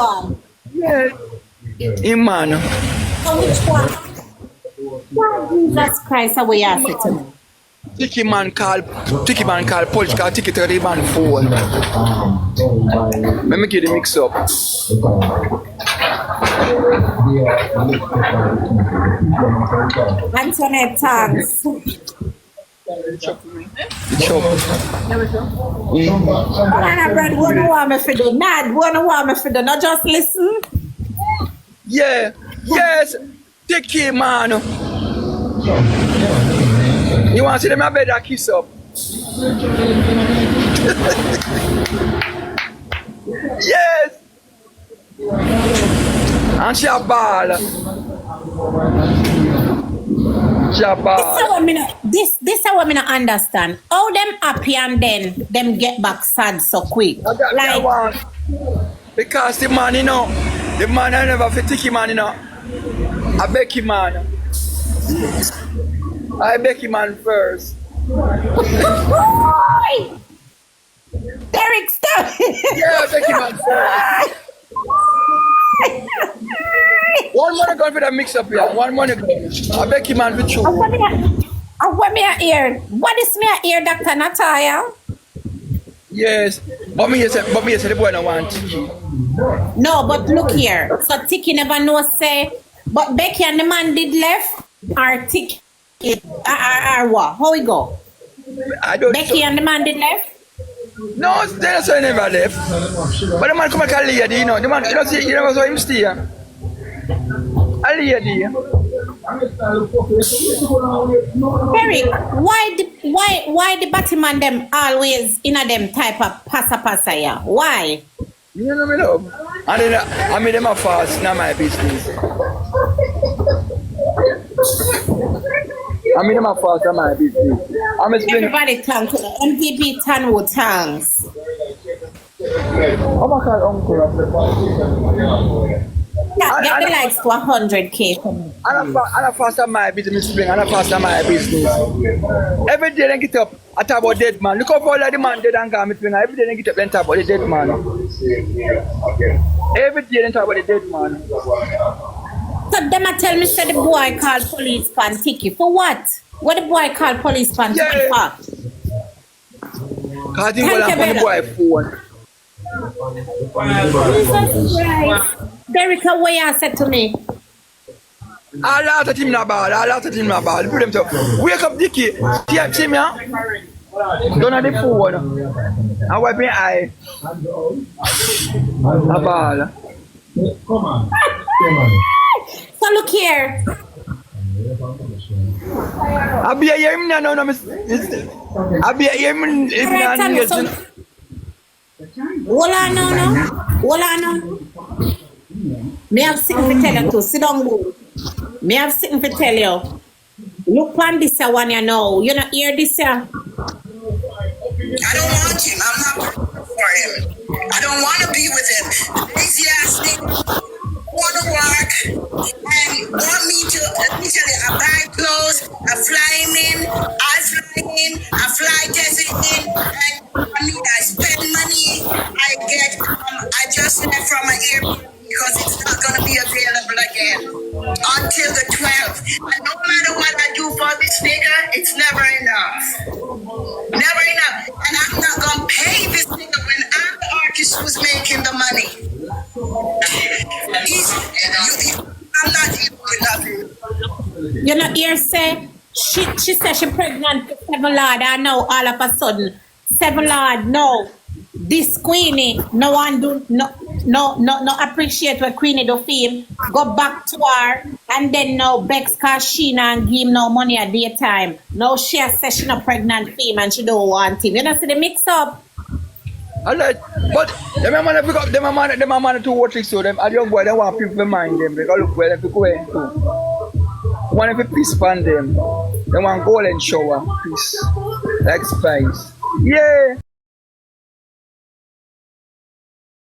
one? Yeah. Him man. So which one? Why Jesus Christ, how we ask it to me? Tikki man call police call Tikki to the man phone. Let me get the mix up. Antoinette Tanks. Brad, what do you want me to do? Nad, what do you want me to do? Not just listen. Yeah, yes, Tikki man. You want to see them a better kiss up? Yes. And she a ball. She a ball. This is what I don't understand. How them happy and then them get back sad so quick? Like, because the man, you know, the man I never fit Tikki man, you know. A Becky man. I Becky man first. Derrick, stop! Yeah, Becky man first. One money gone for that mix up here. One money gone. I Becky man for true. What me a ear? What is me a ear, Dr. Natalia? Yes, but me say the boy don't want Tikki. No, but look here. So Tikki never know say, but Becky and the man did left. Or Tikki, or what? How we go? I don't. Becky and the man did left. No, they don't say never left. But the man come like a lady, you know. The man, you don't see, you never saw him stay. A lady. Derrick, why the Batman them always in a them type of pasa yeah? Why? You know me love. And then I mean them a fast, not my business. I mean them a fast, not my business. Everybody thank you. MVP Tanwo thanks. Oh my God, uncle. Get the likes to 100K for me. And I fast on my business, spring, and I fast on my business. Every day they get up, I talk about dead man. Look how all the man dead and gone, every day they get up and talk about the dead man. Every day they talk about the dead man. So them a tell me say the boy called police pan Tikki. For what? What the boy called police pan Tikki for? Because I think we'll have the boy phone. Jesus Christ. Derrick, what you said to me? I laughed at him in the ball. Put them to wake up Tikki. See me, huh? Don't have the phone. I wipe my eye. A ball. Come on. So look here. I be here now. I be here. Hold on, no. Me have something to tell you too. Sit down, go. Me have something to tell you. Look on this one you know. You not hear this here? I don't want him. I'm not for him. I don't want to be with him. Lazy ass nigga want to work and want me to, let me tell you, I buy clothes, I fly him in, I fly Jesse in, and I spend money, I just left from an airport because it's not going to be available again until the 12th. And no matter what I do for this nigga, it's never enough. Never enough. And I'm not going to pay this nigga when I'm the artist who's making the money. I'm not even with nothing. You know, here say, she said she pregnant for 7 Lord, and now all of a sudden, 7 Lord, no. This Queenie, no one do no appreciate what Queenie do for him. Go back to her, and then now Bex cause Sheena and give him no money at daytime. Now she says she not pregnant for him and she don't want him. You know, see the mix up. Alright, but them man pick up them man to watch it so them a young boy they want people to mind them because look where they go into. Want to piece upon them. They want golden shower, peace. Like spice. Yeah.